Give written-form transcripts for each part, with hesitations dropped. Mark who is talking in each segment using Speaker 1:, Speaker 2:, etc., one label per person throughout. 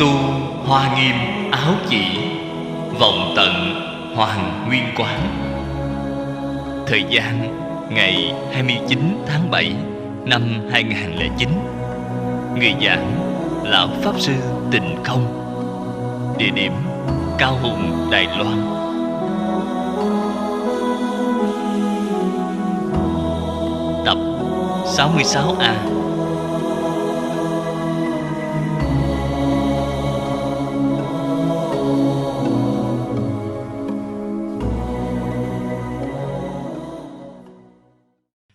Speaker 1: Tu hoa nghiêm áo chỉ, vọng tận hoàng nguyên quán. Thời gian ngày 29 tháng 7 năm 2009. Người giảng Lão Pháp Sư Tịnh Không. Địa điểm Cao Hùng, Đài Loan. Tập 66A.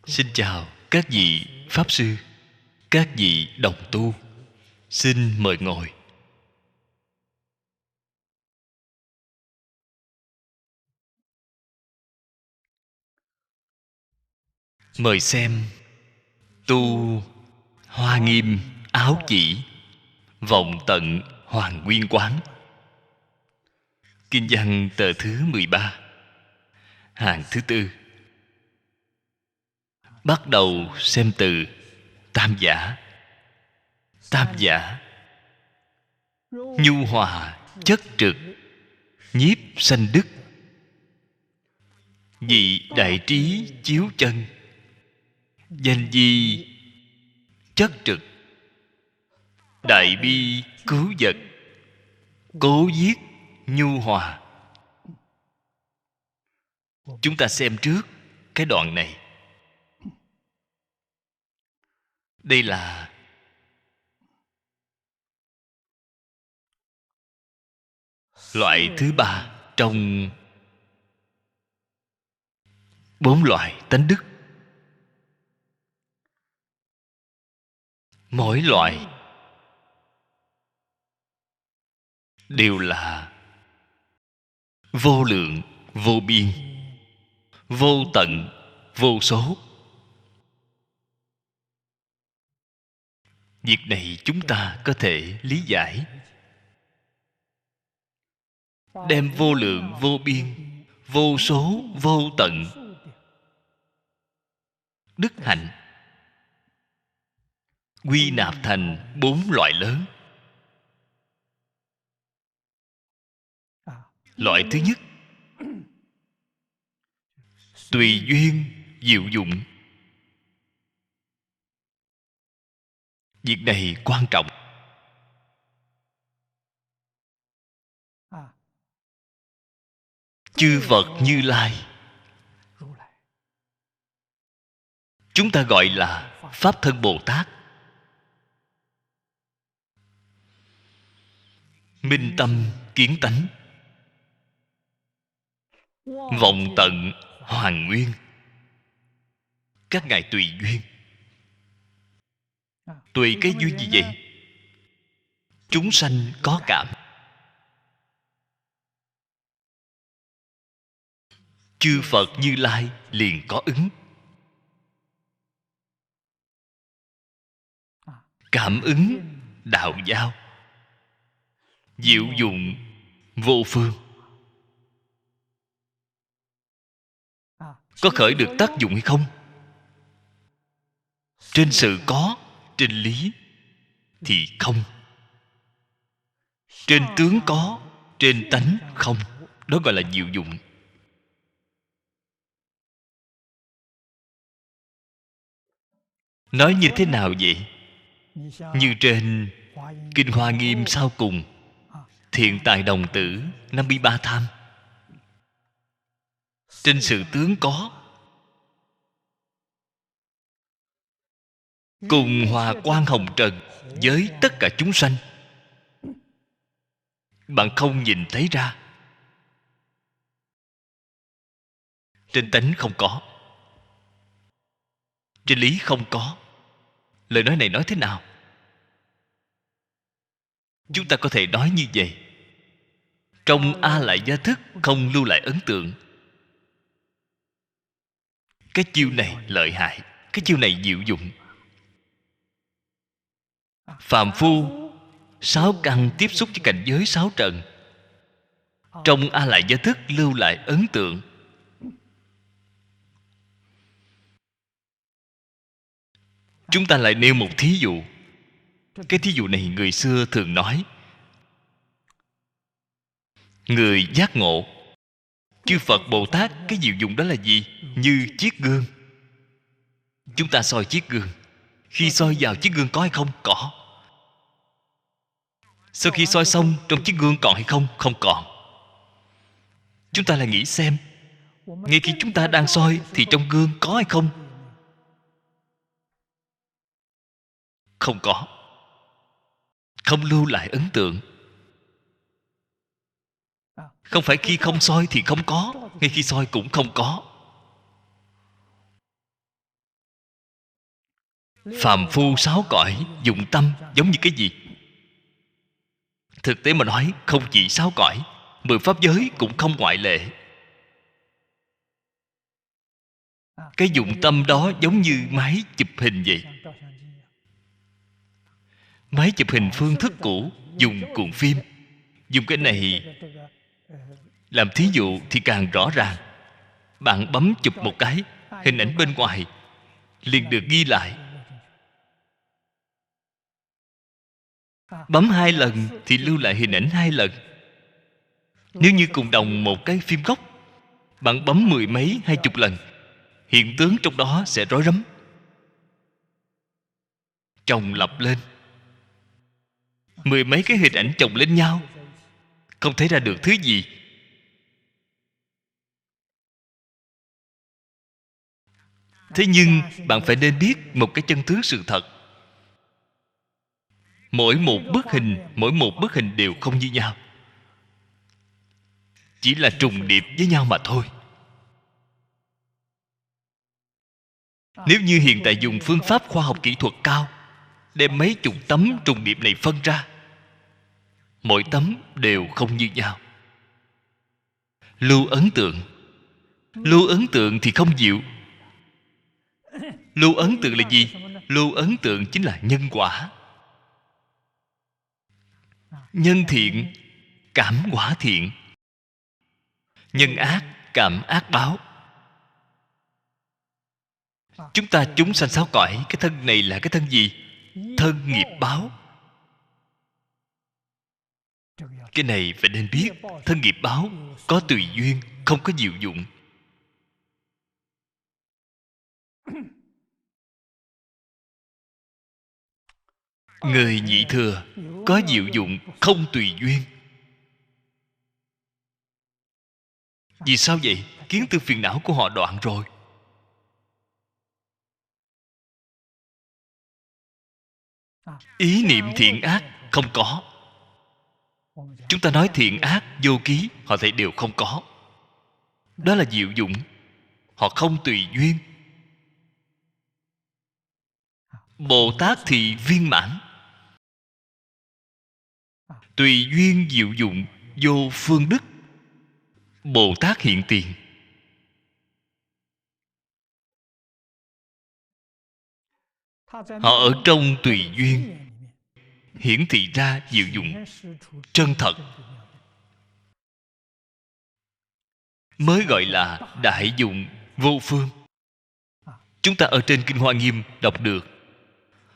Speaker 1: Xin chào các vị Pháp Sư, các vị đồng tu. Xin mời ngồi. Mời xem Tu hoa nghiêm áo chỉ, vọng tận hoàng nguyên quán. Kinh văn tờ thứ 13, hàng thứ tư. Bắt đầu xem từ tam giả. Tam giả: nhu hòa chất trực, nhiếp sanh đức, vị đại trí chiếu chân, danh di chất trực, đại bi cứu vật, cố giết nhu hòa. Chúng ta xem trước cái đoạn này. Đây là loại thứ ba trong 4 loại tánh đức. Mỗi loại đều là vô lượng, vô biên, vô tận, vô số. Việc này chúng ta có thể lý giải. Đem vô lượng, vô biên, vô số, vô tận đức hạnh quy nạp thành 4 loại lớn. Loại thứ nhất, tùy duyên diệu dụng. Việc này quan trọng. Chư Phật Như Lai, chúng ta gọi là Pháp Thân Bồ Tát, minh tâm kiến tánh, vọng tận hoàn nguyên. Các ngài tùy duyên. Tùy cái duyên gì vậy? Chúng sanh có cảm, chư Phật Như Lai liền có ứng. Cảm ứng đạo giao, diệu dụng vô phương. Có khởi được tác dụng hay không? Trên sự có, trên lý thì không. Trên tướng có, trên tánh không. Đó gọi là diệu dụng. Nói như thế nào vậy? Như trên Kinh Hoa Nghiêm sau cùng, Thiện Tài Đồng Tử 53 tham. Trên sự tướng có, cùng hòa quang hồng trần với tất cả chúng sanh, bạn không nhìn thấy ra. Trên tánh không có, trên lý không có. Lời nói này nói thế nào? Chúng ta có thể nói như vậy. Trong A Lại Gia Thức không lưu lại ấn tượng. Cái chiêu này lợi hại, cái chiêu này diệu dụng. Phàm phu 6 căn tiếp xúc với cảnh giới 6 trần, trong A Lại Gia Thức lưu lại ấn tượng. Chúng ta lại nêu một thí dụ. Cái thí dụ này người xưa thường nói người giác ngộ. Chư Phật Bồ Tát cái diệu dụng đó là gì? Như chiếc gương. Chúng ta soi chiếc gương, khi soi vào chiếc gương có hay không? Có. Sau khi soi xong, trong chiếc gương còn hay không? Không còn. Chúng ta lại nghĩ xem, ngay khi chúng ta đang soi thì trong gương có hay không? Không có. Không lưu lại ấn tượng. Không phải khi không soi thì không có, ngay khi soi cũng không có. Phàm phu sáu cõi dụng tâm giống như cái gì? Thực tế mà nói, không chỉ sáu cõi, 10 pháp giới cũng không ngoại lệ. Cái dụng tâm đó giống như máy chụp hình vậy. Máy chụp hình phương thức cũ dùng cuộn phim. Dùng cái này làm thí dụ thì càng rõ ràng. Bạn bấm chụp một cái, hình ảnh bên ngoài liền được ghi lại. Bấm 2 lần thì lưu lại hình ảnh 2 lần. Nếu như cùng đồng một cái phim gốc, bạn bấm 10 mấy 20 lần, hiện tướng trong đó sẽ rối rắm, chồng lặp lên. 10 mấy cái hình ảnh chồng lên nhau, không thấy ra được thứ gì. Thế nhưng bạn phải nên biết một cái chân tướng sự thật. Mỗi một bức hình đều không như nhau, chỉ là trùng điệp với nhau mà thôi. Nếu như hiện tại dùng phương pháp khoa học kỹ thuật cao, đem mấy chục tấm trùng điệp này phân ra, mỗi tấm đều không như nhau. Lưu ấn tượng. Lưu ấn tượng thì không diệu. Lưu ấn tượng là gì? Lưu ấn tượng chính là nhân quả. Nhân thiện, cảm quả thiện. Nhân ác, cảm ác báo. Chúng ta chúng sanh sáu cõi, cái thân này là cái thân gì? Thân nghiệp báo. Cái này phải nên biết. Thân nghiệp báo có tùy duyên, không có diệu dụng. Người nhị thừa có diệu dụng, không tùy duyên. Vì sao vậy? Kiến tư phiền não của họ đoạn rồi. Ý niệm thiện ác không có. Chúng ta nói thiện ác vô ký, họ thấy đều không có. Đó là diệu dụng. Họ không tùy duyên. Bồ Tát thì viên mãn. Tùy duyên diệu dụng, vô phương đức. Bồ Tát hiện tiền. Họ ở trong tùy duyên hiển thị ra diệu dụng chân thật, mới gọi là đại dụng vô phương. Chúng ta ở trên Kinh Hoa Nghiêm đọc được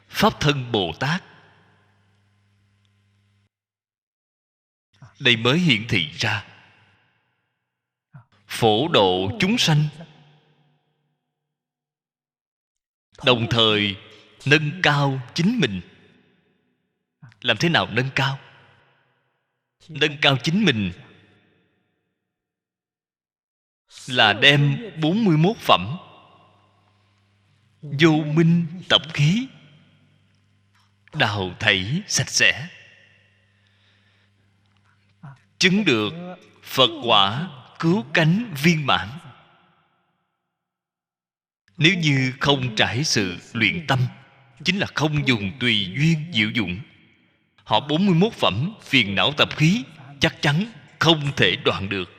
Speaker 1: Pháp thân Bồ Tát. Đây mới hiển thị ra phổ độ chúng sanh, đồng thời nâng cao chính mình. Làm thế nào nâng cao? Nâng cao chính mình là đem 41 phẩm vô minh tập khí đào thảy sạch sẽ, chứng được Phật quả cứu cánh viên mãn. Nếu như không trải sự luyện tâm, chính là không dùng tùy duyên diệu dụng, họ 41 phẩm phiền não tập khí chắc chắn không thể đoạn được.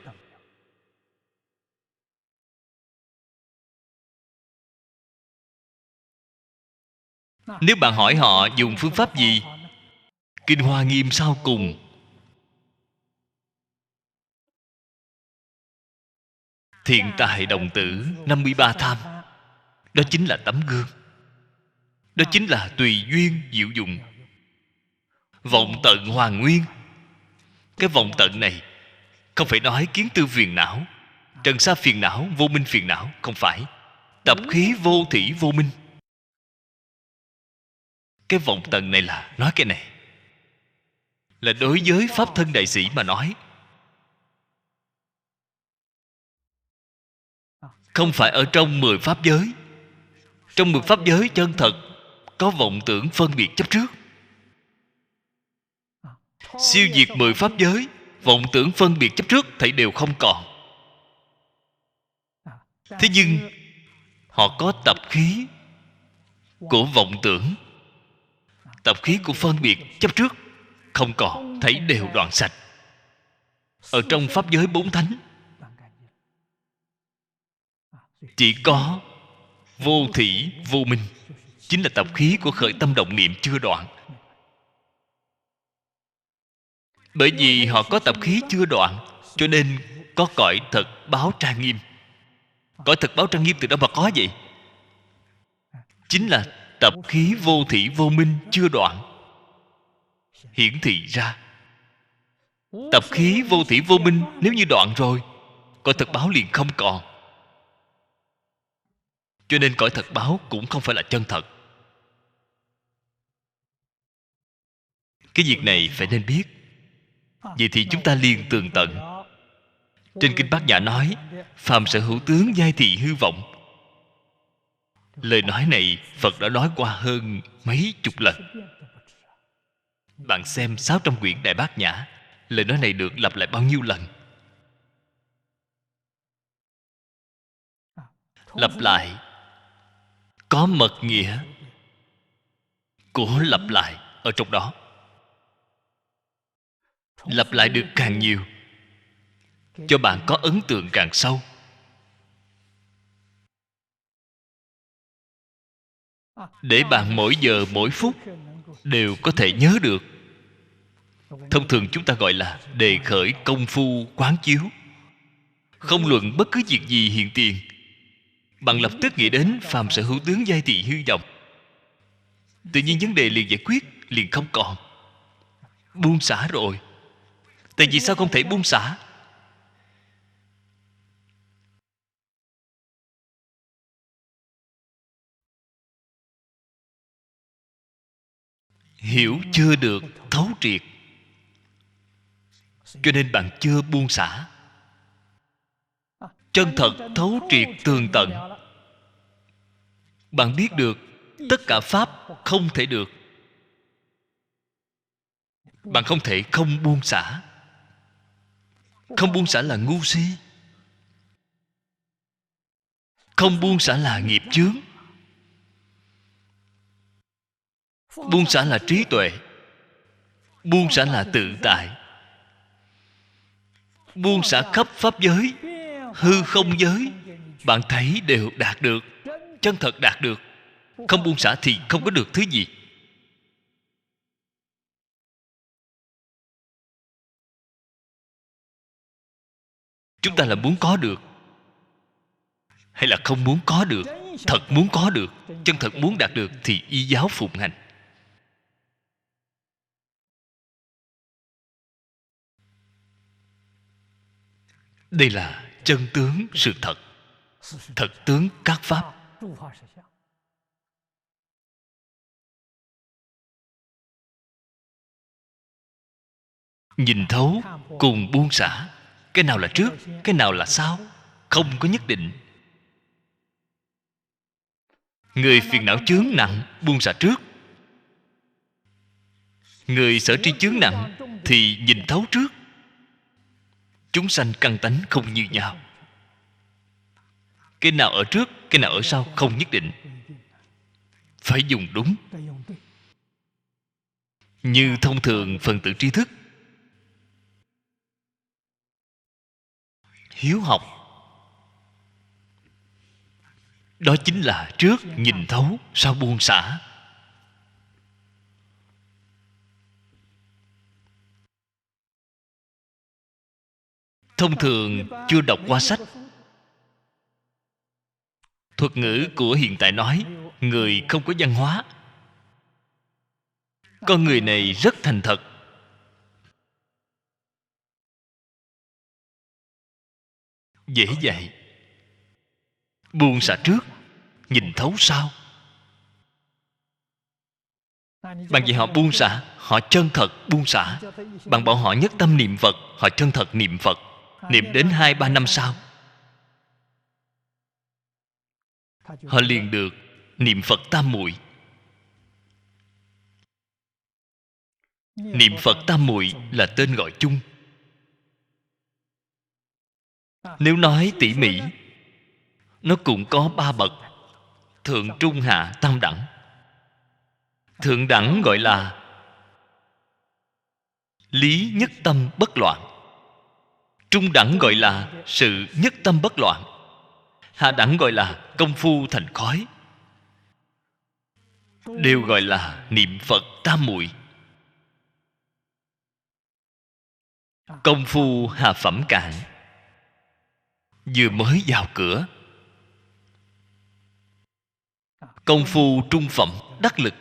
Speaker 1: Nếu bạn hỏi họ dùng phương pháp gì, Kinh Hoa Nghiêm sau cùng thiện tài đồng tử 53 tham. Đó chính là tấm gương. Đó chính là tùy duyên diệu dụng. Vọng tận hoàn nguyên. Cái vọng tận này Không phải nói kiến tư phiền não, trần sa phiền não, vô minh phiền não. Không phải. Tập khí vô thỉ vô minh. Cái vọng tầng này là nói cái này, là đối với pháp thân đại sĩ mà nói. Không phải ở trong 10 pháp giới. Trong 10 pháp giới chân thật có vọng tưởng phân biệt chấp trước. Siêu diệt 10 pháp giới, vọng tưởng phân biệt chấp trước thảy đều không còn. Thế nhưng họ có tập khí của vọng tưởng, tập khí của phân biệt chấp trước không còn, thảy đều đoạn sạch. Ở trong pháp giới 4 thánh, chỉ có vô thỉ vô minh, chính là tập khí của khởi tâm động niệm chưa đoạn. Bởi vì họ có tập khí chưa đoạn, cho nên có cõi thật báo trang nghiêm. Cõi thật báo trang nghiêm từ đâu mà có vậy? Chính là tập khí vô thỉ vô minh chưa đoạn hiển thị ra. Tập khí vô thỉ vô minh nếu như đoạn rồi, cõi thật báo liền không còn. Cho nên cõi thật báo cũng không phải là chân thật. Cái việc này phải nên biết. Vậy thì chúng ta liền tường tận. Trên Kinh Bát Nhã nói, phàm sở hữu tướng giai thị hư vọng. Lời nói này Phật đã nói qua hơn mấy chục lần. Bạn xem 600 quyển Đại Bát Nhã, lời nói này được lặp lại bao nhiêu lần? Lặp lại có mật nghĩa của lặp lại ở trong đó. Lặp lại được càng nhiều, cho bạn có ấn tượng càng sâu. Để bạn mỗi giờ mỗi phút đều có thể nhớ được. Thông thường chúng ta gọi là đề khởi công phu quán chiếu. Không luận bất cứ việc gì hiện tiền, bạn lập tức nghĩ đến phàm sở hữu tướng giai thị hư vọng. Tự nhiên vấn đề liền giải quyết, liền không còn. Buông xả rồi. Tại vì sao không thể buông xả? Hiểu chưa được thấu triệt, cho nên bạn chưa buông xả. Chân thật thấu triệt tường tận, bạn biết được tất cả pháp không thể được. Bạn không thể không buông xả. Không buông xả là ngu si. Không buông xả là nghiệp chướng. Buông xả là trí tuệ. Buông xả là tự tại. Buông xả khắp pháp giới, hư không giới, bạn thấy đều đạt được. Chân thật đạt được. Không buông xả thì không có được thứ gì. Chúng ta là muốn có được hay là không muốn có được? Thật muốn có được, chân thật muốn đạt được thì y giáo phụng hành. Đây là chân tướng sự thật, thật tướng các pháp. Nhìn thấu cùng buông xả, cái nào là trước, cái nào là sau, không có nhất định. Người phiền não chướng nặng buông xả trước. Người sở tri chướng nặng thì nhìn thấu trước. Chúng sanh căn tánh không như nhau. Cái nào ở trước, cái nào ở sau không nhất định. Phải dùng đúng. Như thông thường phần tử tri thức, hiếu học, đó chính là trước nhìn thấu, sau buông xả. Thông thường chưa đọc qua sách, thuật ngữ của hiện tại nói người không có văn hóa. Con người này rất thành thật, dễ dạy. Buông xả trước, nhìn thấu sau. Bạn dạy họ buông xả, họ chân thật buông xả. Bạn bảo họ nhất tâm niệm Phật, họ chân thật niệm Phật. Niệm đến 2-3 năm sau, họ liền được niệm Phật tam muội. Niệm Phật tam muội là tên gọi chung. Nếu nói tỉ mỉ, nó cũng có 3 bậc: thượng, trung, hạ, tam đẳng. Thượng đẳng gọi là lý nhất tâm bất loạn. Trung đẳng gọi là sự nhất tâm bất loạn. Hạ đẳng gọi là công phu thành khói. Đều gọi là niệm Phật tam muội. Công phu hạ phẩm cạn, vừa mới vào cửa. Công phu trung phẩm đắc lực.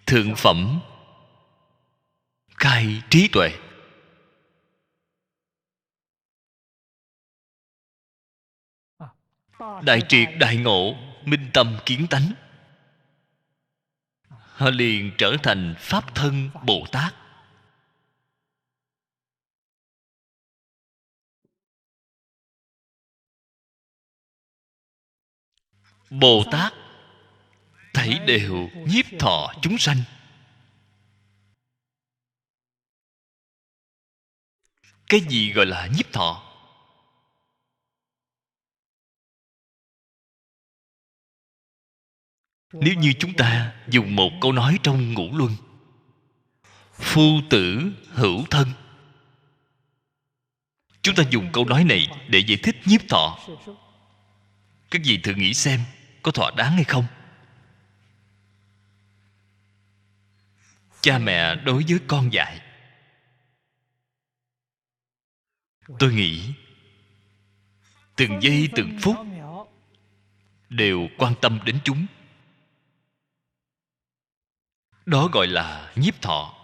Speaker 1: Thượng phẩm khai trí tuệ. Đại triệt đại ngộ, minh tâm kiến tánh. Họ liền trở thành Pháp thân Bồ Tát. Bồ Tát thảy đều nhiếp thọ chúng sanh. Cái gì gọi là nhiếp thọ? Nếu như chúng ta dùng một câu nói trong Ngũ Luân: phu tử hữu thân, chúng ta dùng câu nói này để giải thích nhiếp thọ. Các vị thử nghĩ xem, có thỏa đáng hay không? Cha mẹ đối với con dạy, tôi nghĩ từng giây từng phút đều quan tâm đến chúng. Đó gọi là nhiếp thọ.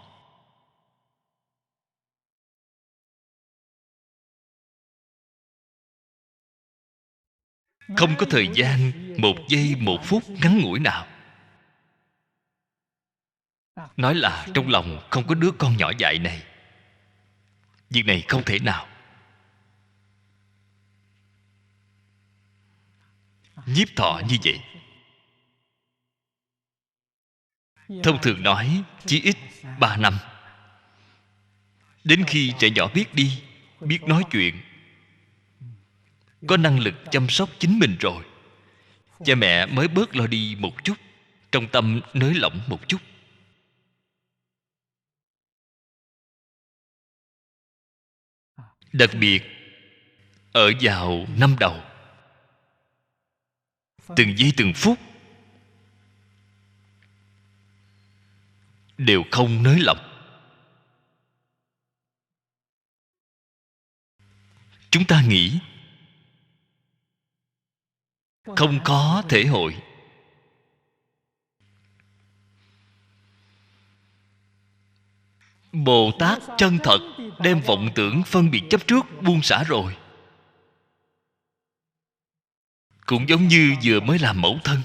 Speaker 1: Không có thời gian một giây một phút ngắn ngủi nào nói là trong lòng không có đứa con nhỏ dại này. Việc này không thể nào. Nhiếp thọ như vậy, thông thường nói chí ít 3 năm. Đến khi trẻ nhỏ biết đi, biết nói chuyện, có năng lực chăm sóc chính mình rồi, cha mẹ mới bớt lo đi một chút, trong tâm nới lỏng một chút. Đặc biệt ở vào năm đầu, từng giây từng phút đều không nới lỏng. Chúng ta nghĩ không có thể hội. Bồ Tát chân thật đem vọng tưởng phân biệt chấp trước buông xả rồi. Cũng giống như vừa mới làm mẫu thân.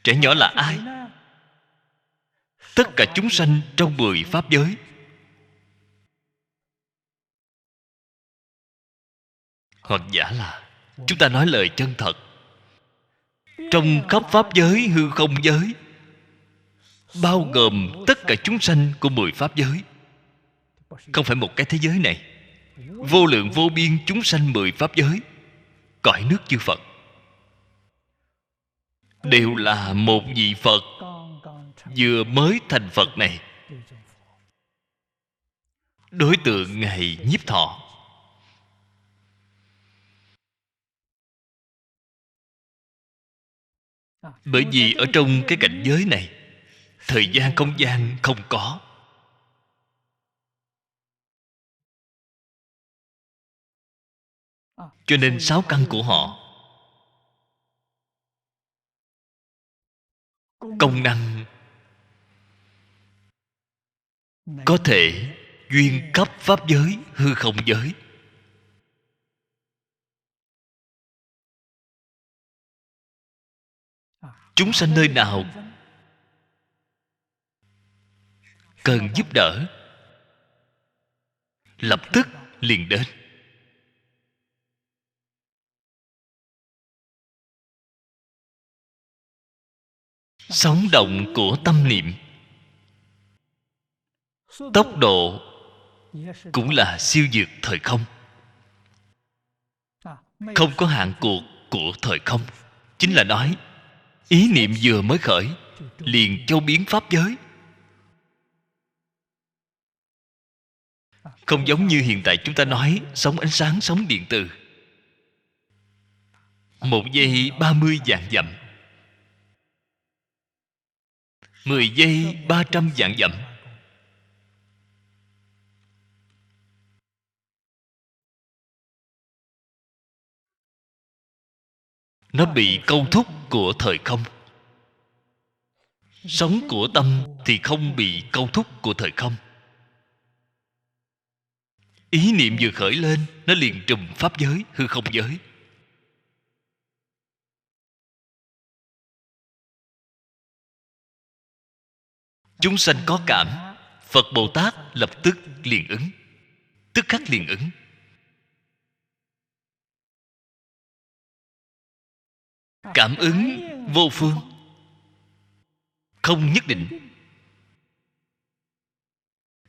Speaker 1: Trẻ nhỏ là ai? Tất cả chúng sanh trong 10 pháp giới. Hoặc giả là chúng ta nói lời chân thật, trong khắp pháp giới, hư không giới, bao gồm tất cả chúng sanh của 10 pháp giới. Không phải một cái thế giới này. Vô lượng vô biên chúng sanh 10 pháp giới, cõi nước chư Phật, đều là một vị Phật vừa mới thành Phật này. Đối tượng Ngài nhiếp thọ. Bởi vì ở trong cái cảnh giới này, thời gian không gian không có. Cho nên 6 căn của họ công năng có thể duyên khắp pháp giới, hư không giới. Chúng sanh nơi nào cần giúp đỡ, lập tức liền đến. Sóng động của tâm niệm, tốc độ cũng là siêu vượt thời không. Không có hạn cuộc của thời không. Chính là nói, ý niệm vừa mới khởi liền châu biến pháp giới. Không giống như hiện tại chúng ta nói sóng ánh sáng, sóng điện từ. 1 giây 30 vạn dặm, 10 giây 300 vạn dặm. Nó bị câu thúc của thời không. Sóng của tâm thì không bị câu thúc của thời không. Ý niệm vừa khởi lên, nó liền trùm pháp giới, hư không giới. Chúng sanh có cảm, Phật Bồ Tát lập tức liền ứng, tức khắc liền ứng. Cảm ứng vô phương, không nhất định.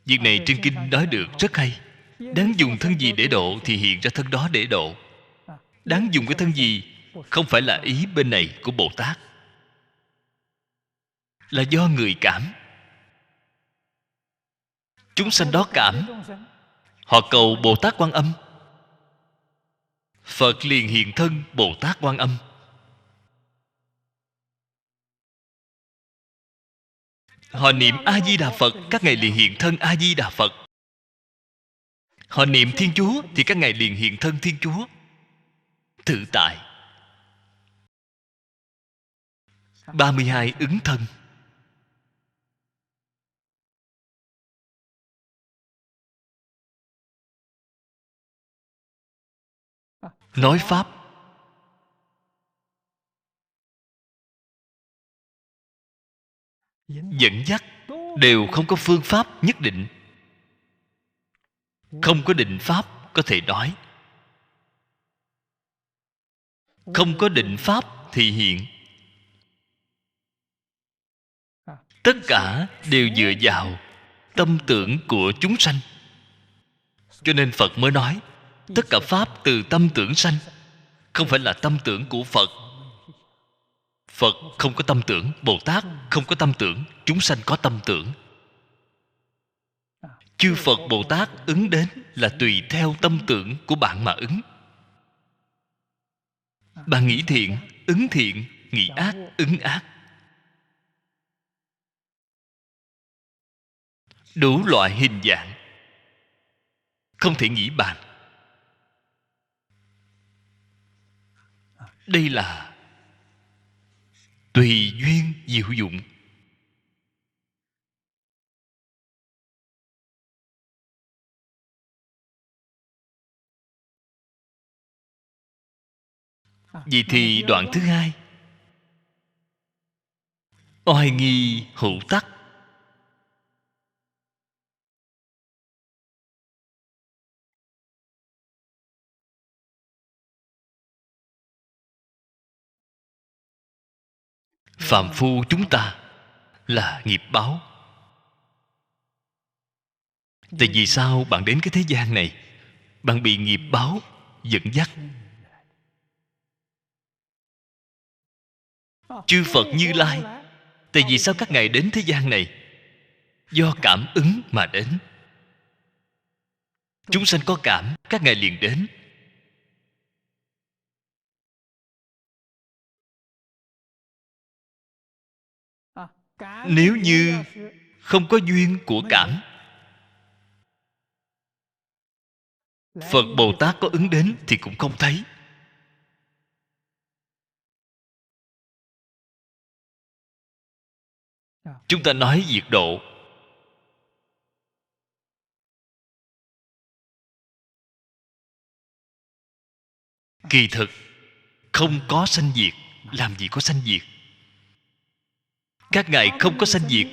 Speaker 1: Việc này trên kinh nói được rất hay. Đáng dùng thân gì để độ thì hiện ra thân đó để độ. Đáng dùng cái thân gì không phải là ý bên này của Bồ Tát, là do người cảm. Chúng sanh đó cảm, họ cầu Bồ Tát Quan Âm, Phật liền hiện thân Bồ Tát Quan Âm. Họ niệm A Di Đà Phật, các ngài liền hiện thân A Di Đà Phật. Họ niệm Thiên Chúa thì các ngài liền hiện thân Thiên Chúa. Tự tại. 32 ứng thân. Nói pháp, dẫn dắt đều không có phương pháp nhất định. Không có định pháp có thể nói. Không có định pháp thị hiện. Tất cả đều dựa vào tâm tưởng của chúng sanh. Cho nên Phật mới nói tất cả pháp từ tâm tưởng sanh. Không phải là tâm tưởng của Phật. Phật không có tâm tưởng, Bồ Tát không có tâm tưởng, chúng sanh có tâm tưởng. Chư Phật Bồ Tát ứng đến là tùy theo tâm tưởng của bạn mà ứng. Bạn nghĩ thiện, ứng thiện, nghĩ ác, ứng ác. Đủ loại hình dạng, không thể nghĩ bàn. Đây là tùy duyên diệu dụng. Vậy thì đoạn thứ hai, oai nghi hữu tắc. Phàm phu chúng ta là nghiệp báo. Tại vì sao bạn đến cái thế gian này? Bạn bị nghiệp báo dẫn dắt. Chư Phật Như Lai, tại vì sao các ngài đến thế gian này? Do cảm ứng mà đến. Chúng sanh có cảm, các ngài liền đến. Nếu như không có duyên của cảm, Phật Bồ Tát có ứng đến thì cũng không thấy. Chúng ta nói diệt độ, kỳ thực không có sanh diệt. Làm gì có sanh diệt? Các ngài không có sanh diệt.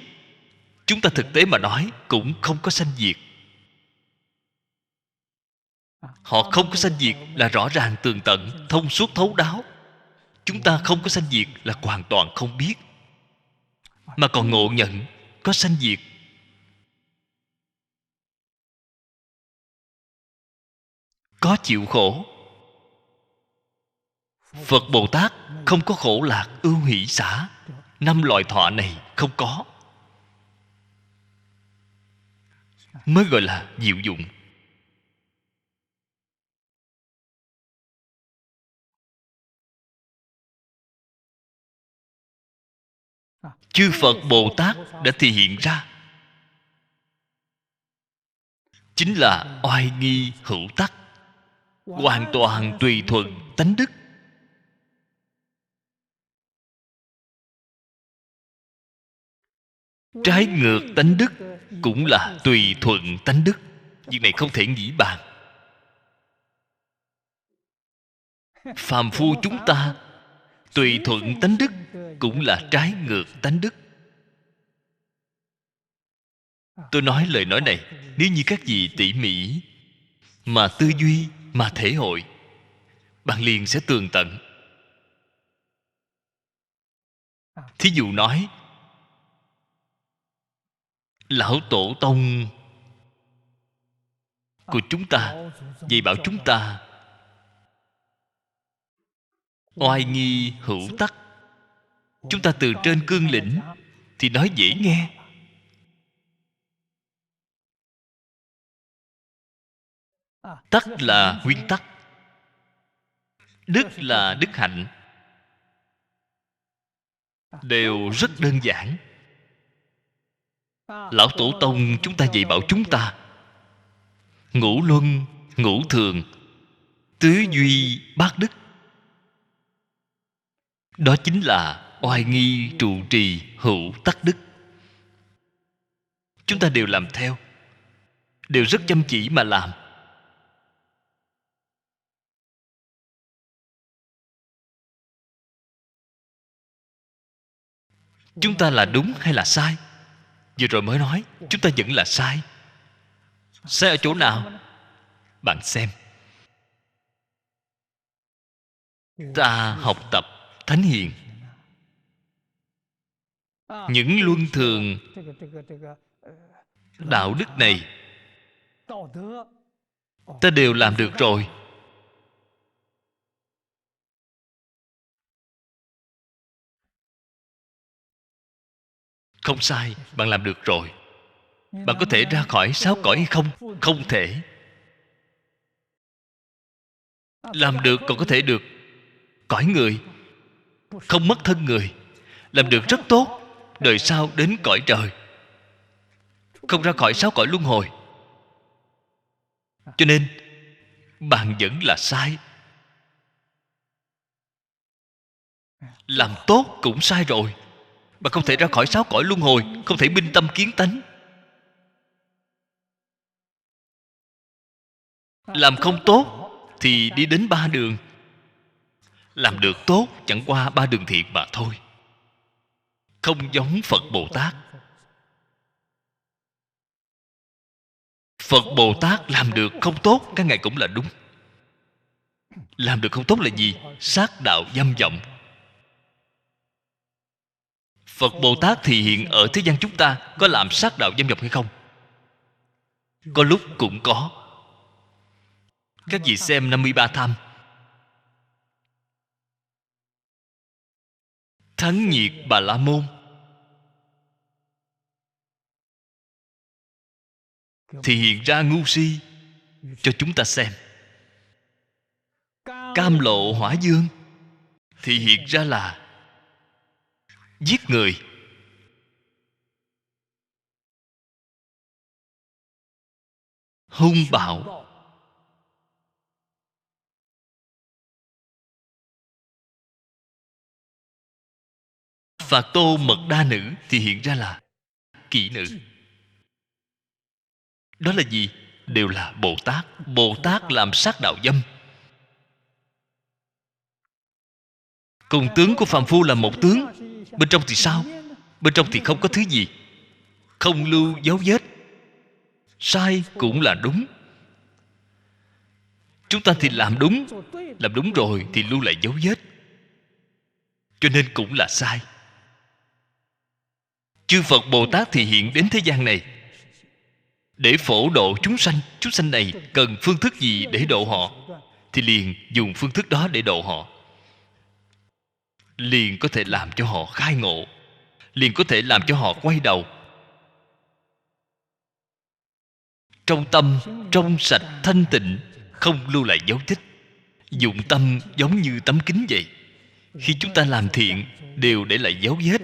Speaker 1: Chúng ta thực tế mà nói cũng không có sanh diệt. Họ không có sanh diệt là rõ ràng tường tận, thông suốt thấu đáo. Chúng ta không có sanh diệt là hoàn toàn không biết, mà còn ngộ nhận có sanh diệt. Có chịu khổ. Phật Bồ Tát không có khổ lạc ưu hỷ xả. 5 loại thọ này không có, mới gọi là diệu dụng. Chư Phật Bồ Tát đã thể hiện ra, chính là oai nghi hữu tắc, hoàn toàn tùy thuận tánh đức. Trái ngược tánh đức cũng là tùy thuận tánh đức. Việc này không thể nghĩ bàn. Phàm phu chúng ta tùy thuận tánh đức cũng là trái ngược tánh đức. Tôi nói lời nói này, nếu như các vị tỉ mỉ mà tư duy, mà thể hội, bạn liền sẽ tường tận. Thí dụ nói, lão tổ tông của chúng ta dạy bảo chúng ta oai nghi hữu tắc. Chúng ta từ trên cương lĩnh thì nói dễ nghe. Tắc là nguyên tắc, đức là đức hạnh, đều rất đơn giản. Lão tổ tông chúng ta dạy bảo chúng ta ngũ luân, ngũ thường, tứ duy, bát đức. Đó chính là oai nghi trụ trì hữu tắc đức. Chúng ta đều làm theo, đều rất chăm chỉ mà làm. Chúng ta là đúng hay là sai? Vừa rồi mới nói chúng ta vẫn là sai. Sai ở chỗ nào? Bạn xem, ta học tập thánh hiền, những luân thường đạo đức này ta đều làm được rồi. Không sai, bạn làm được rồi. Bạn có thể ra khỏi 6 cõi hay không? Không thể. Làm được còn có thể được cõi người, không mất thân người. Làm được rất tốt, đời sau đến cõi trời, không ra khỏi 6 cõi luân hồi. Cho nên bạn vẫn là sai. Làm tốt cũng sai rồi. Bạn không thể ra khỏi 6 cõi luân hồi, không thể minh tâm kiến tánh. Làm không tốt thì đi đến 3 đường. Làm được tốt chẳng qua 3 đường thiện mà thôi. Không giống Phật Bồ Tát. Phật Bồ Tát làm được không tốt, các ngài cũng là đúng. Làm được không tốt là gì? Sát đạo dâm vọng. Phật Bồ Tát thì hiện ở thế gian chúng ta có làm sát đạo dâm vọng hay không? Có lúc cũng có. Các vị xem 53 tham. Thắng nhiệt Bà La Môn thì hiện ra ngu si cho chúng ta xem. Cam Lộ Hỏa Dương thì hiện ra là giết người. Hung bạo. Phạt Tô Mật Đa Nữ thì hiện ra là kỹ nữ. Đó là gì? Đều là Bồ Tát. Bồ Tát làm sát đạo dâm. Cùng tướng của phàm phu là một tướng, bên trong thì sao? Bên trong thì không có thứ gì, không lưu dấu vết. Sai cũng là đúng. Chúng ta thì làm đúng rồi thì lưu lại dấu vết, cho nên cũng là sai. Chư Phật Bồ Tát thì hiện đến thế gian này để phổ độ chúng sanh. Chúng sanh này cần phương thức gì để độ họ, thì liền dùng phương thức đó để độ họ. Liền có thể làm cho họ khai ngộ, liền có thể làm cho họ quay đầu. Trong tâm trong sạch thanh tịnh, không lưu lại dấu tích. Dụng tâm giống như tấm kính vậy. Khi chúng ta làm thiện đều để lại dấu vết.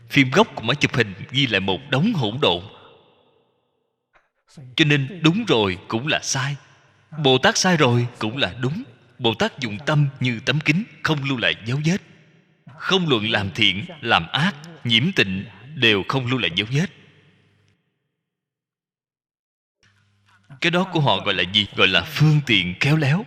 Speaker 1: Phim gốc của máy chụp hình ghi lại một đống hỗn độn. Cho nên đúng rồi cũng là sai, Bồ Tát sai rồi cũng là đúng. Bồ Tát dùng tâm như tấm kính, không lưu lại dấu vết. Không luận làm thiện, làm ác, nhiễm tịnh, đều không lưu lại dấu vết. Cái đó của họ gọi là gì? Gọi là phương tiện khéo léo.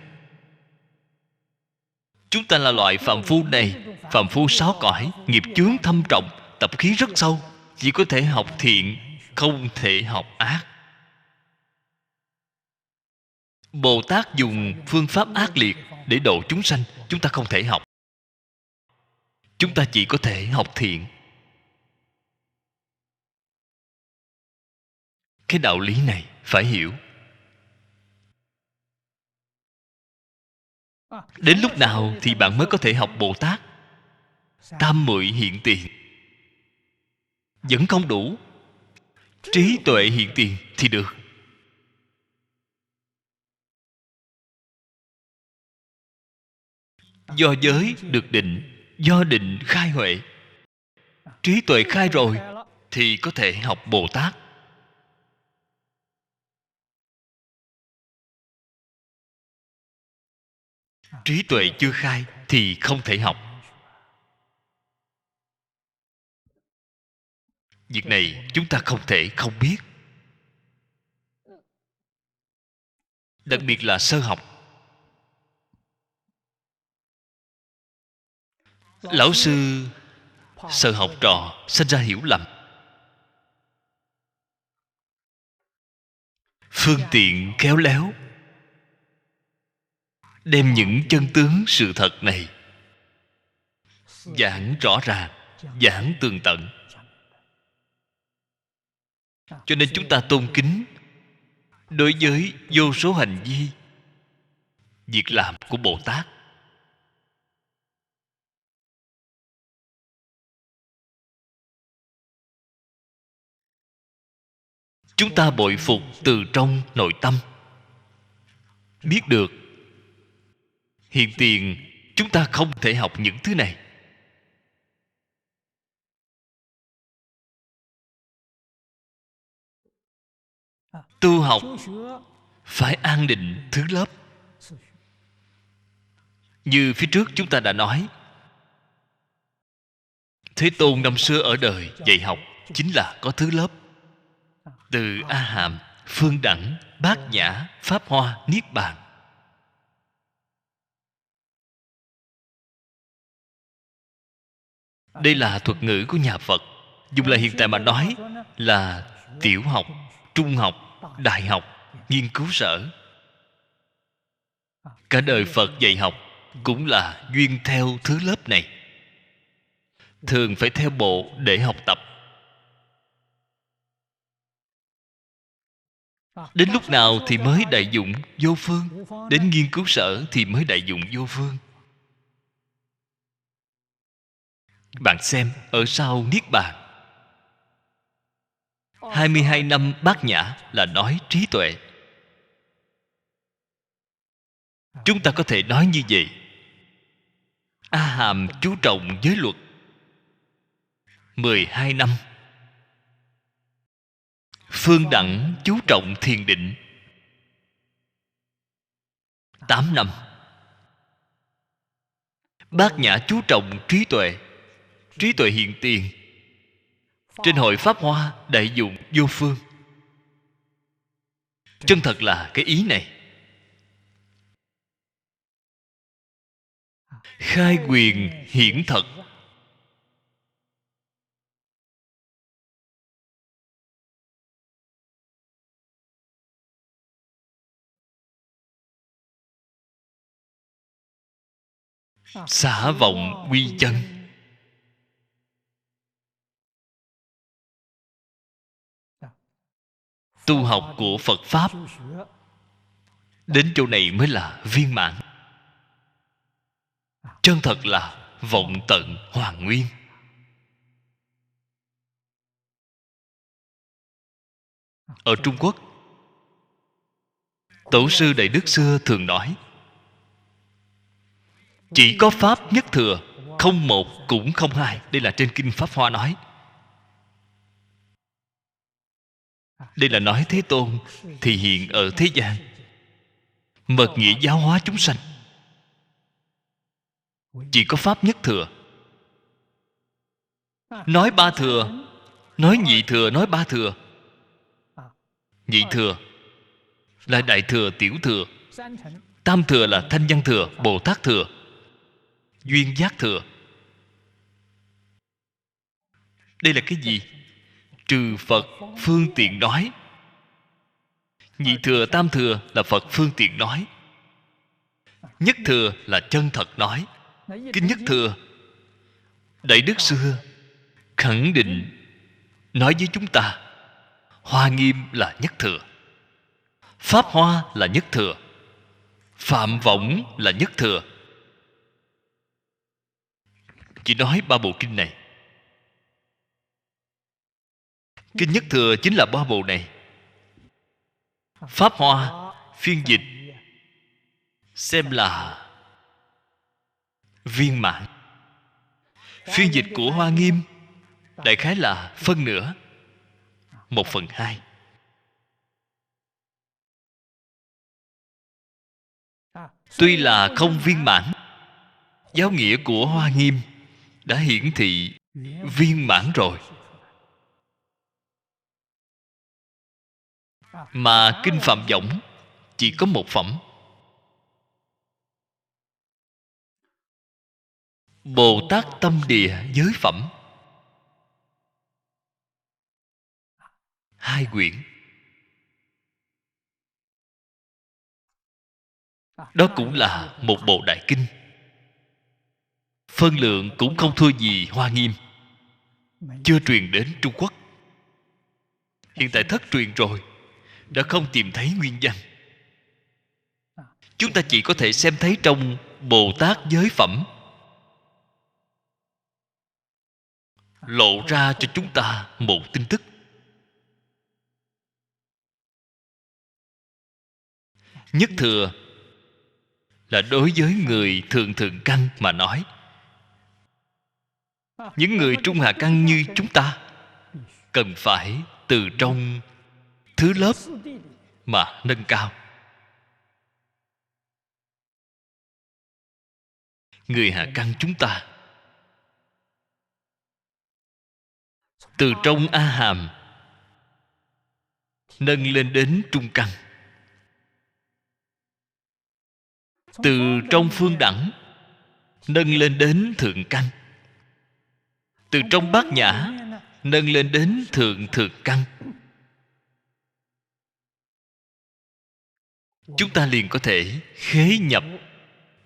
Speaker 1: Chúng ta là loại phàm phu này, phàm phu sáu cõi, nghiệp chướng thâm trọng, tập khí rất sâu, chỉ có thể học thiện, không thể học ác. Bồ Tát dùng phương pháp ác liệt để độ chúng sanh, chúng ta không thể học. Chúng ta chỉ có thể học thiện. Cái đạo lý này phải hiểu. Đến lúc nào thì bạn mới có thể học Bồ Tát? Tam muội hiện tiền vẫn không đủ. Trí tuệ hiện tiền thì được. Do giới được định, do định khai huệ. Trí tuệ khai rồi thì có thể học Bồ Tát. Trí tuệ chưa khai thì không thể học. Việc này chúng ta không thể không biết. Đặc biệt là sơ học. Lão sư sợ học trò sinh ra hiểu lầm. Phương tiện khéo léo đem những chân tướng sự thật này giảng rõ ràng, giảng tường tận. Cho nên chúng ta tôn kính đối với vô số hành vi, việc làm của Bồ Tát. Chúng ta bội phục từ trong nội tâm, biết được hiện tiền chúng ta không thể học những thứ này. Tu học phải an định thứ lớp. Như phía trước chúng ta đã nói, Thế Tôn năm xưa ở đời dạy học chính là có thứ lớp. Từ A Hàm, Phương Đẳng, Bát Nhã, Pháp Hoa, Niết Bàn. Đây là thuật ngữ của nhà Phật. Dùng là hiện tại mà nói là tiểu học, trung học, đại học, nghiên cứu sở. Cả đời Phật dạy học cũng là duyên theo thứ lớp này. Thường phải theo bộ để học tập. Đến lúc nào thì mới đại dụng vô phương? Đến nghiên cứu sở thì mới đại dụng vô phương. Bạn xem, ở sau Niết Bàn 22 năm Bát Nhã là nói trí tuệ. Chúng ta có thể nói như vậy. A Hàm chú trọng giới luật 12 năm. Phương Đẳng chú trọng thiền định 8 năm. Bát Nhã chú trọng trí tuệ. Trí tuệ hiện tiền. Trên hội Pháp Hoa đại dụng vô phương. Chân thật là cái ý này. Khai quyền hiển thật. xả vọng quy chân. Tu học của Phật Pháp đến chỗ này mới là viên mãn. Chân thật là vọng tận hoàn nguyên. Ở Trung Quốc, Tổ sư Đại Đức xưa thường nói: chỉ có Pháp nhất thừa, không một cũng không hai. Đây là trên Kinh Pháp Hoa nói. Đây là nói Thế Tôn thì hiện ở thế gian, mật nghĩa giáo hóa chúng sanh. Chỉ có Pháp nhất thừa. Nói ba thừa, nói nhị thừa, nói ba thừa. Nhị thừa là đại thừa, tiểu thừa. Tam thừa là thanh văn thừa, Bồ Tát thừa, duyên giác thừa. Đây là cái gì? Trừ Phật phương tiện nói. Nhị thừa, tam thừa là Phật phương tiện nói. Nhất thừa là chân thật nói. Kinh nhất thừa, Đại Đức xưa khẳng định nói với chúng ta: Hoa Nghiêm là nhất thừa, Pháp Hoa là nhất thừa, Phạm Võng là nhất thừa. Chỉ nói ba bộ kinh này. Kinh nhất thừa chính là ba bộ này. Pháp Hoa phiên dịch xem là viên mãn. Phiên dịch của Hoa Nghiêm đại khái là phân nửa, 1/2. Tuy là không viên mãn, giáo nghĩa của Hoa Nghiêm đã hiển thị viên mãn rồi. Mà Kinh Phạm Võng chỉ có một phẩm. Bồ Tát Tâm Địa Giới Phẩm, 2 quyển. Đó cũng là một bộ đại kinh. Phân lượng cũng không thua gì Hoa Nghiêm. Chưa truyền đến Trung Quốc. Hiện tại thất truyền rồi, đã không tìm thấy nguyên văn. Chúng ta chỉ có thể xem thấy trong Bồ Tát Giới Phẩm, lộ ra cho chúng ta một tin tức. Nhất thừa là đối với người thường thượng căn mà nói. Những người trung hạ căn như chúng ta cần phải từ trong thứ lớp mà nâng cao. Người hạ căn chúng ta từ trong A Hàm nâng lên đến trung căn, từ trong Phương Đẳng nâng lên đến thượng căn, từ trong Bát Nhã nâng lên đến thượng thượng căn. Chúng ta liền có thể khế nhập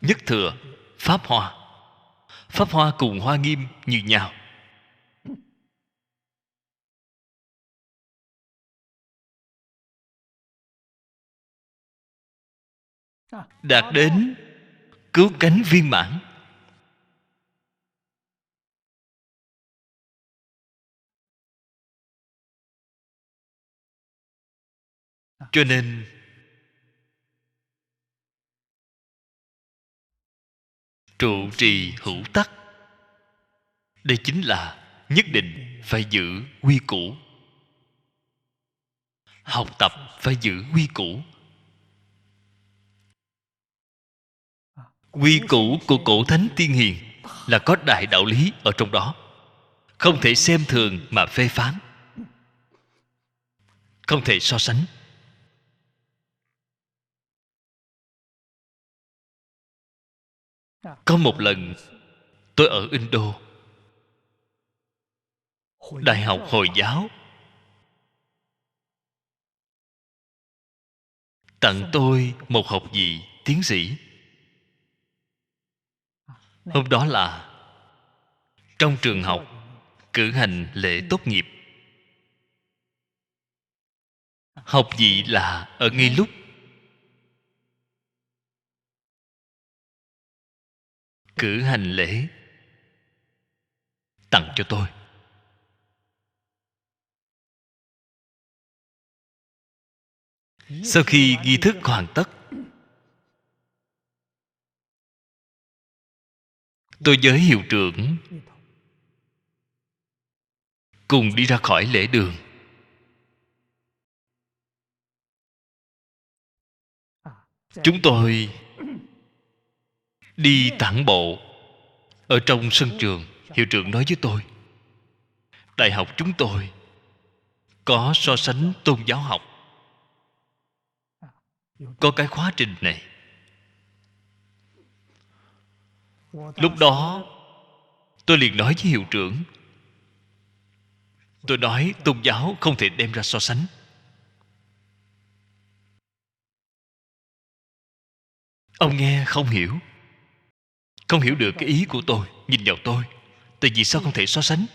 Speaker 1: nhất thừa Pháp Hoa. Pháp Hoa cùng Hoa Nghiêm như nhau. Đạt đến cứu cánh viên mãn. Cho nên trụ trì hữu tắc, đây chính là nhất định phải giữ quy củ. Học tập phải giữ quy củ. Quy củ của cổ thánh tiên hiền là có đại đạo lý ở trong đó, không thể xem thường mà phê phán, không thể so sánh. Có một lần tôi ở Indo, Đại học Hồi giáo tặng tôi một học vị tiến sĩ. Hôm đó là trong trường học cử hành lễ tốt nghiệp. Học vị là ở ngay lúc cử hành lễ tặng cho tôi. Sau khi nghi thức hoàn tất, tôi với hiệu trưởng cùng đi ra khỏi lễ đường. Chúng tôi đi tản bộ ở trong sân trường. Hiệu trưởng nói với tôi, đại học chúng tôi có so sánh tôn giáo học, có cái khóa trình này. Lúc đó tôi liền nói với hiệu trưởng, tôi nói tôn giáo không thể đem ra so sánh. Ông nghe không hiểu, không hiểu được cái ý của tôi, nhìn vào tôi. Tại vì sao không thể so sánh?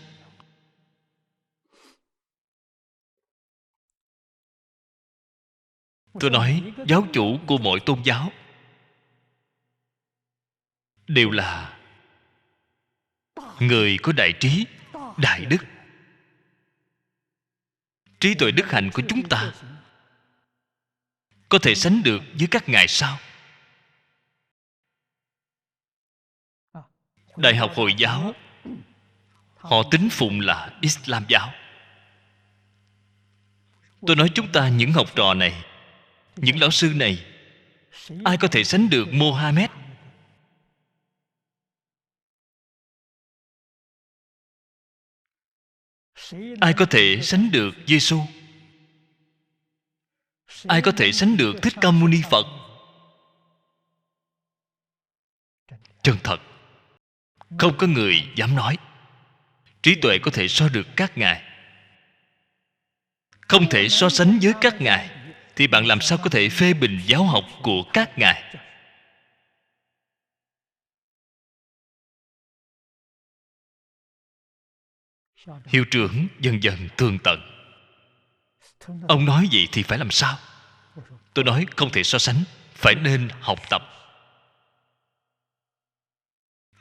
Speaker 1: Tôi nói giáo chủ của mọi tôn giáo đều là người có đại trí, đại đức. Trí tuệ đức hạnh của chúng ta có thể sánh được với các ngài sao? Đại học Hồi giáo họ tín phụng là Islam giáo. Tôi nói chúng ta những học trò này, những lão sư này, ai có thể sánh được Mohammed? Ai có thể sánh được Giêsu? Ai có thể sánh được Thích Ca Mâu Ni Phật? Chân thật, không có người dám nói. Trí tuệ có thể so được các ngài, không thể so sánh với các ngài, thì bạn làm sao có thể phê bình giáo học của các ngài? Hiệu trưởng dần dần tường tận. Ông nói vậy thì phải làm sao? Tôi nói không thể so sánh, phải nên học tập.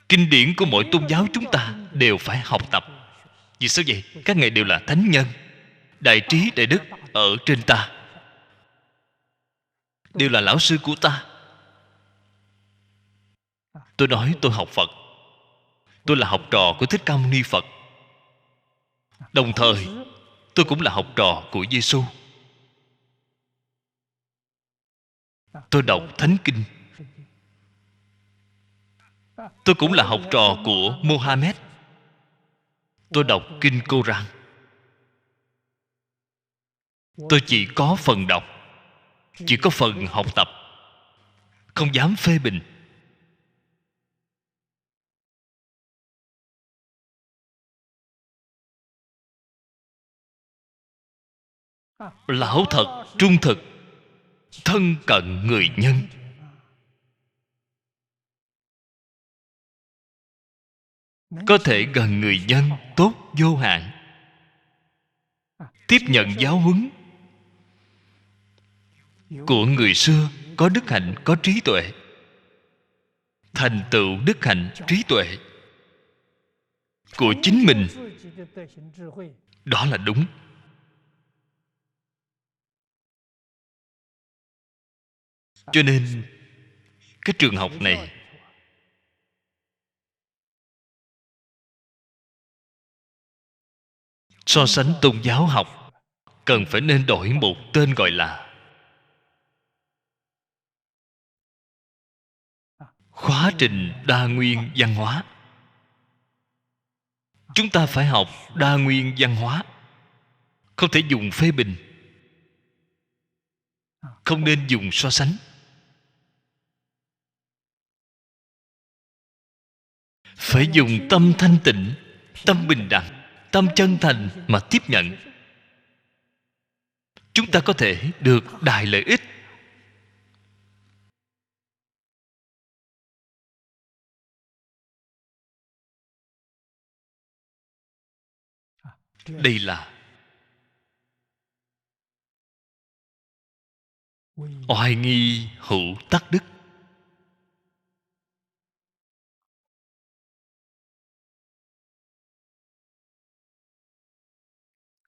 Speaker 1: Kinh điển của mọi tôn giáo chúng ta đều phải học tập. Vì sao vậy? Các ngài đều là thánh nhân, đại trí đại đức ở trên ta, đều là lão sư của ta. Tôi nói tôi học Phật, tôi là học trò của Thích Ca Mâu Ni Phật, đồng thời tôi cũng là học trò của Giêsu. Tôi đọc Thánh Kinh. Tôi cũng là học trò của Mohammed. Tôi đọc Kinh Koran. Tôi chỉ có phần đọc, chỉ có phần học tập, không dám phê bình. Lão thật, trung thực, thân cận người nhân. Có thể gần người nhân tốt vô hạn, tiếp nhận giáo huấn của người xưa, có đức hạnh, có trí tuệ, thành tựu đức hạnh, trí tuệ của chính mình. Đó là đúng. Cho nên cái trường học này so sánh tôn giáo học cần phải nên đổi một tên gọi là khóa trình đa nguyên văn hóa. Chúng ta phải học đa nguyên văn hóa, không thể dùng phê bình, không nên dùng so sánh. Phải dùng tâm thanh tịnh, tâm bình đẳng, tâm chân thành mà tiếp nhận. Chúng ta có thể được đại lợi ích. Đây là oai nghi hữu tắc đức.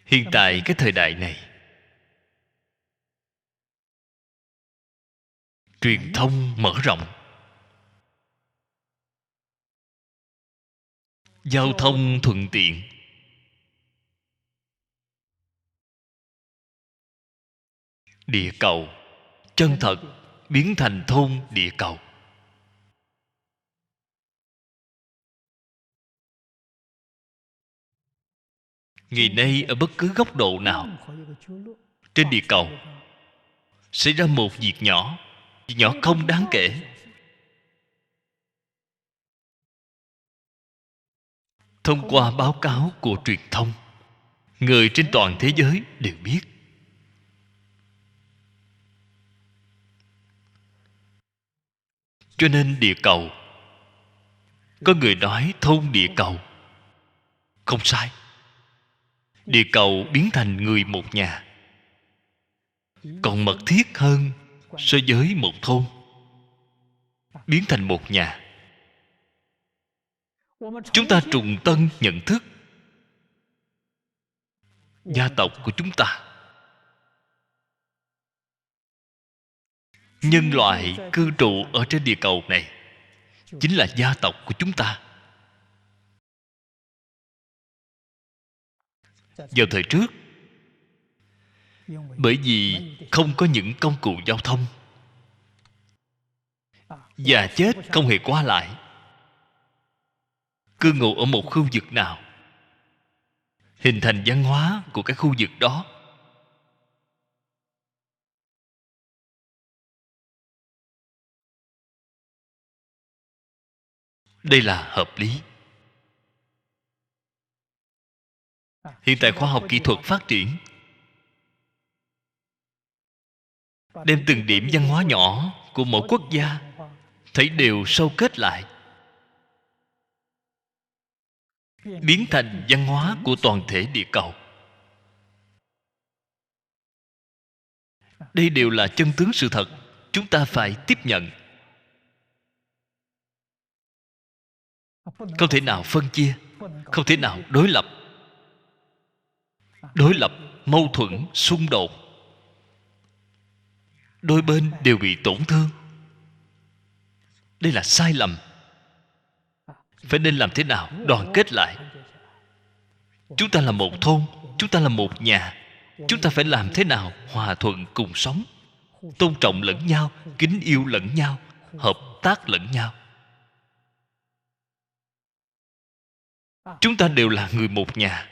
Speaker 1: Hiện tại cái thời đại này, truyền thông mở rộng, giao thông thuận tiện, địa cầu chân thật biến thành thôn địa cầu. Ngày nay ở bất cứ góc độ nào trên địa cầu xảy ra một việc nhỏ, việc nhỏ không đáng kể, thông qua báo cáo của truyền thông, người trên toàn thế giới đều biết. Cho nên địa cầu, có người nói thôn địa cầu, không sai. Địa cầu biến thành người một nhà, còn mật thiết hơn so với một thôn. Biến thành một nhà. Chúng ta trùng tân nhận thức gia tộc của chúng ta. Nhân loại cư trụ ở trên địa cầu này chính là gia tộc của chúng ta. Vào thời trước, bởi vì không có những công cụ giao thông, già chết không hề qua lại, cư ngụ ở một khu vực nào, hình thành văn hóa của cái khu vực đó. Đây là hợp lý. Hiện tại khoa học kỹ thuật phát triển, đem từng điểm văn hóa nhỏ của mỗi quốc gia thấy đều sâu kết lại, biến thành văn hóa của toàn thể địa cầu. Đây đều là chân tướng sự thật, chúng ta phải tiếp nhận. Không thể nào phân chia, không thể nào đối lập. Đối lập, mâu thuẫn, xung đột, đôi bên đều bị tổn thương. Đây là sai lầm. Phải nên làm thế nào? Đoàn kết lại. Chúng ta là một thôn, chúng ta là một nhà. Chúng ta phải làm thế nào? Hòa thuận cùng sống, tôn trọng lẫn nhau, kính yêu lẫn nhau, hợp tác lẫn nhau. Chúng ta đều là người một nhà.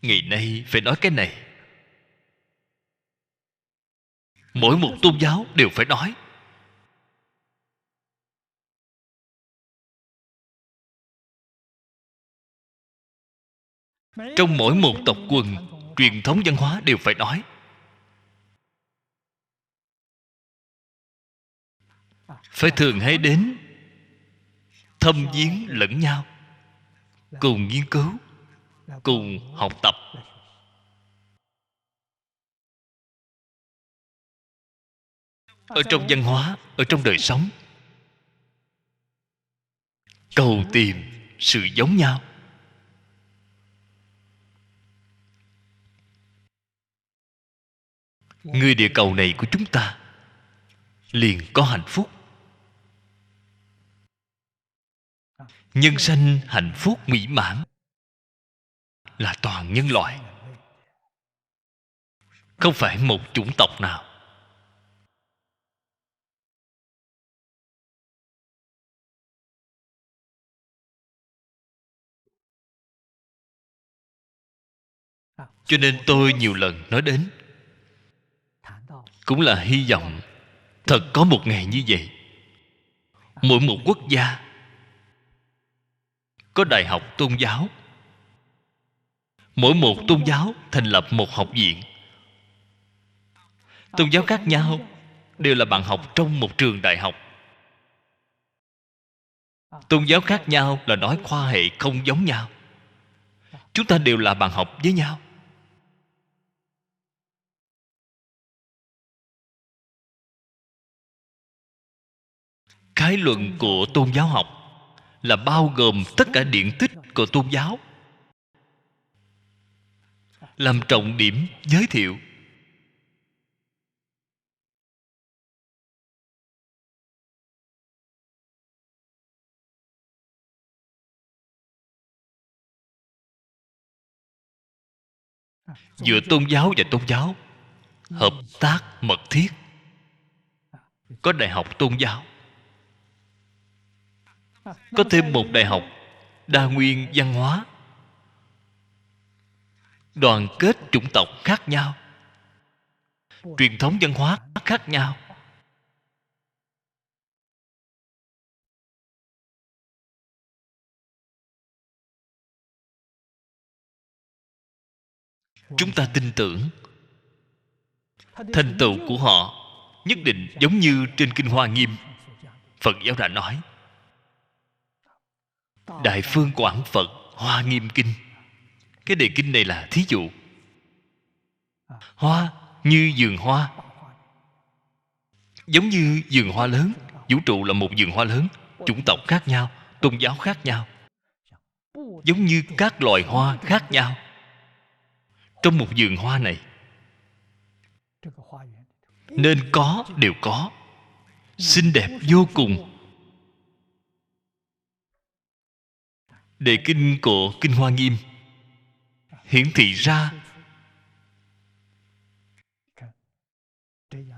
Speaker 1: Ngày nay phải nói cái này. Mỗi một tôn giáo đều phải nói. Trong mỗi một tộc quần, truyền thống văn hóa đều phải nói. Phải thường hay đến thăm viếng lẫn nhau, cùng nghiên cứu, cùng học tập. Ở trong văn hóa, ở trong đời sống, cầu tìm sự giống nhau. Người địa cầu này của chúng ta liền có hạnh phúc. Nhân sanh hạnh phúc mỹ mãn là toàn nhân loại, không phải một chủng tộc nào. Cho nên tôi nhiều lần nói đến, cũng là hy vọng thật có một ngày như vậy. Mỗi một quốc gia có đại học tôn giáo, mỗi một tôn giáo thành lập một học viện. Tôn giáo khác nhau đều là bạn học trong một trường đại học. Tôn giáo khác nhau là nói khoa hệ không giống nhau. Chúng ta đều là bạn học với nhau. Khái luận của tôn giáo học là bao gồm tất cả điển tích của tôn giáo, làm trọng điểm giới thiệu. Giữa tôn giáo và tôn giáo hợp tác mật thiết. Có đại học tôn giáo, có thêm một đại học đa nguyên văn hóa, đoàn kết chủng tộc khác nhau, truyền thống văn hóa khác nhau. Chúng ta tin tưởng thành tựu của họ nhất định giống như trên Kinh Hoa Nghiêm Phật giáo đã nói. Đại Phương Quảng Phật Hoa Nghiêm Kinh. Cái đề kinh này là thí dụ. Hoa như vườn hoa, giống như vườn hoa lớn. Vũ trụ là một vườn hoa lớn, chủng tộc khác nhau, tôn giáo khác nhau, giống như các loài hoa khác nhau. Trong một vườn hoa này, nên có đều có, xinh đẹp vô cùng. Đề kinh của Kinh Hoa Nghiêm hiển thị ra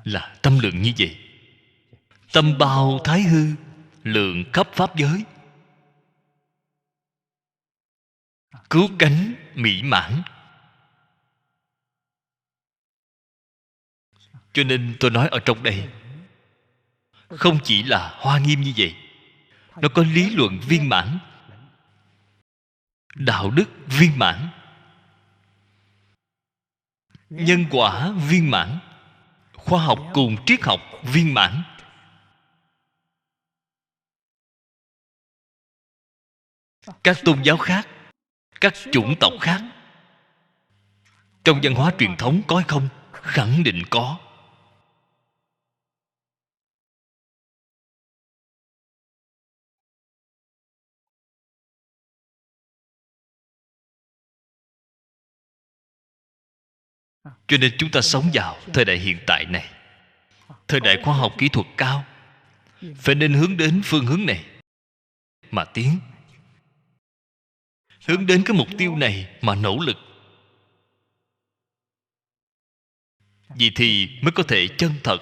Speaker 1: là tâm lượng như vậy. Tâm bao thái hư, lượng khắp pháp giới, cứu cánh mỹ mãn. Cho nên tôi nói ở trong đây, không chỉ là Hoa Nghiêm như vậy, nó có lý luận viên mãn, đạo đức viên mãn, nhân quả viên mãn, khoa học cùng triết học viên mãn. Các tôn giáo khác, các chủng tộc khác, trong văn hóa truyền thống có hay không? Khẳng định có. Cho nên chúng ta sống vào thời đại hiện tại này, thời đại khoa học kỹ thuật cao, phải nên hướng đến phương hướng này mà tiến, hướng đến cái mục tiêu này mà nỗ lực. Vì thì mới có thể chân thật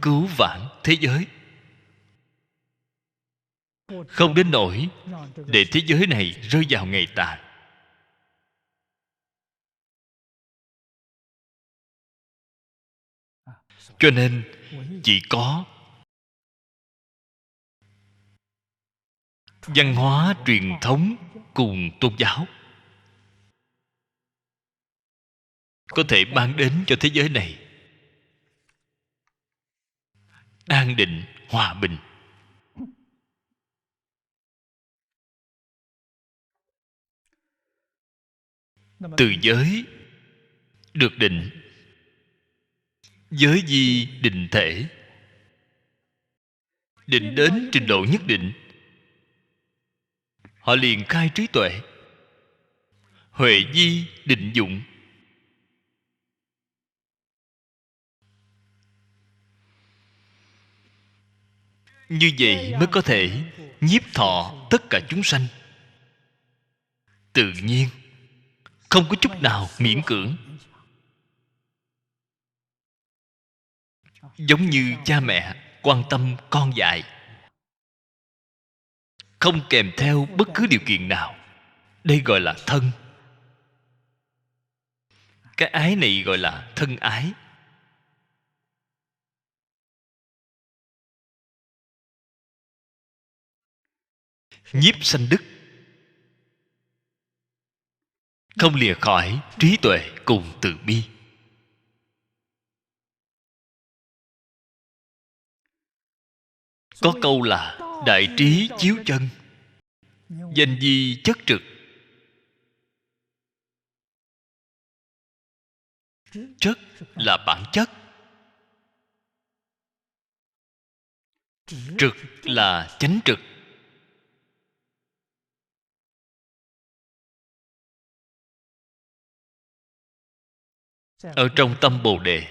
Speaker 1: cứu vãn thế giới, không đến nỗi để thế giới này rơi vào ngày tàn. Cho nên chỉ có văn hóa truyền thống cùng tôn giáo có thể mang đến cho thế giới này an định, hòa bình. Từ giới được định, giới di định thể, định đến trình độ nhất định, họ liền khai trí tuệ. Huệ di định dụng, như vậy mới có thể nhiếp thọ tất cả chúng sanh. Tự nhiên, không có chút nào miễn cưỡng. Giống như cha mẹ quan tâm con dạy, không kèm theo bất cứ điều kiện nào. Đây gọi là thân. Cái ái này gọi là thân ái. Nhiếp sanh đức, không lìa khỏi trí tuệ cùng từ bi. Có câu là đại trí chiếu chân, danh di chất trực. Trất là bản chất. Trực là chánh trực. Ở trong tâm Bồ Đề,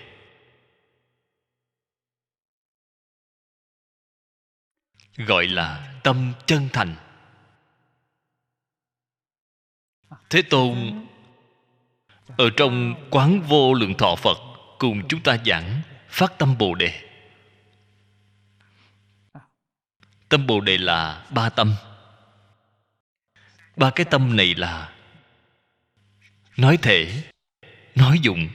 Speaker 1: gọi là tâm chân thành. Thế Tôn ở trong Quán Vô Lượng Thọ Phật cùng chúng ta giảng phát tâm Bồ Đề. Tâm Bồ Đề là ba tâm. Ba cái tâm này là nói thể, nói dụng.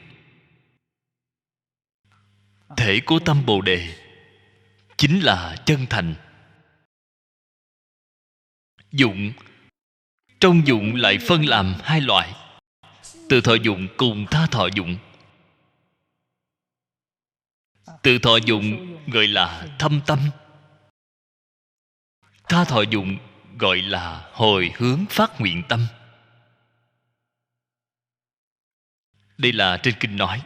Speaker 1: Thể của tâm Bồ Đề chính là chân thành. Dụng, trong dụng lại phân làm hai loại: tự thọ dụng cùng tha thọ dụng. Tự thọ dụng gọi là thâm tâm, tha thọ dụng gọi là hồi hướng phát nguyện tâm. Đây là trên kinh nói.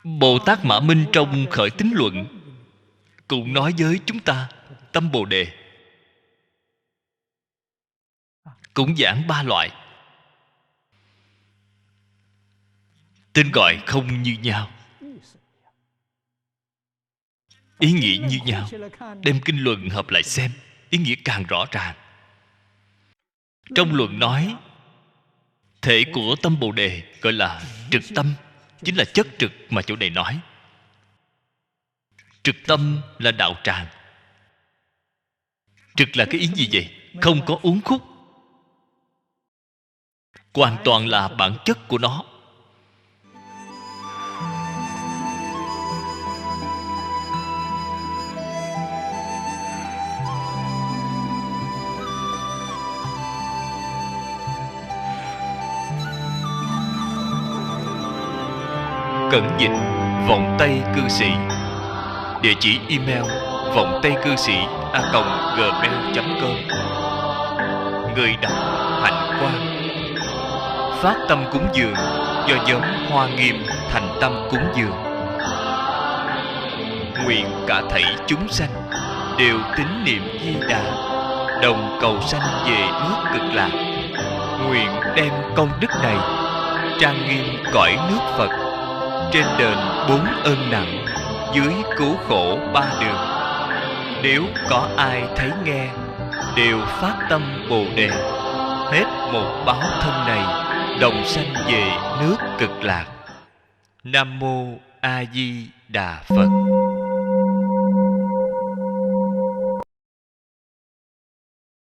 Speaker 1: Bồ Tát Mã Minh trong Khởi Tín Luận cũng nói với chúng ta tâm Bồ Đề, cũng giảng ba loại. Tên gọi không như nhau, ý nghĩa như nhau. Đem kinh luận hợp lại xem, ý nghĩa càng rõ ràng. Trong luận nói thể của tâm Bồ Đề gọi là trực tâm, chính là chất trực mà chỗ này nói. Trực tâm là đạo tràng. Trực là cái ý gì vậy? Không có uốn khúc, hoàn toàn là bản chất của nó. Cẩn dịch Vọng Tây Cư Sĩ. Địa chỉ email vongtaicư sĩ@gmail.com. Người đọc Hạnh Quang. Phát tâm cúng dường do nhóm Hoa Nghiêm thành tâm cúng dường. Nguyện cả thảy chúng sanh đều tín niệm Di Đà, đồng cầu sanh về nước Cực Lạc. Nguyện đem công đức này trang nghiêm cõi nước Phật, trên đền bốn ơn nặng, dưới cứu khổ ba đường. Nếu có ai thấy nghe, đều phát tâm Bồ Đề, hết một báo thân này, đồng sanh về nước Cực Lạc. Nam Mô A Di Đà Phật.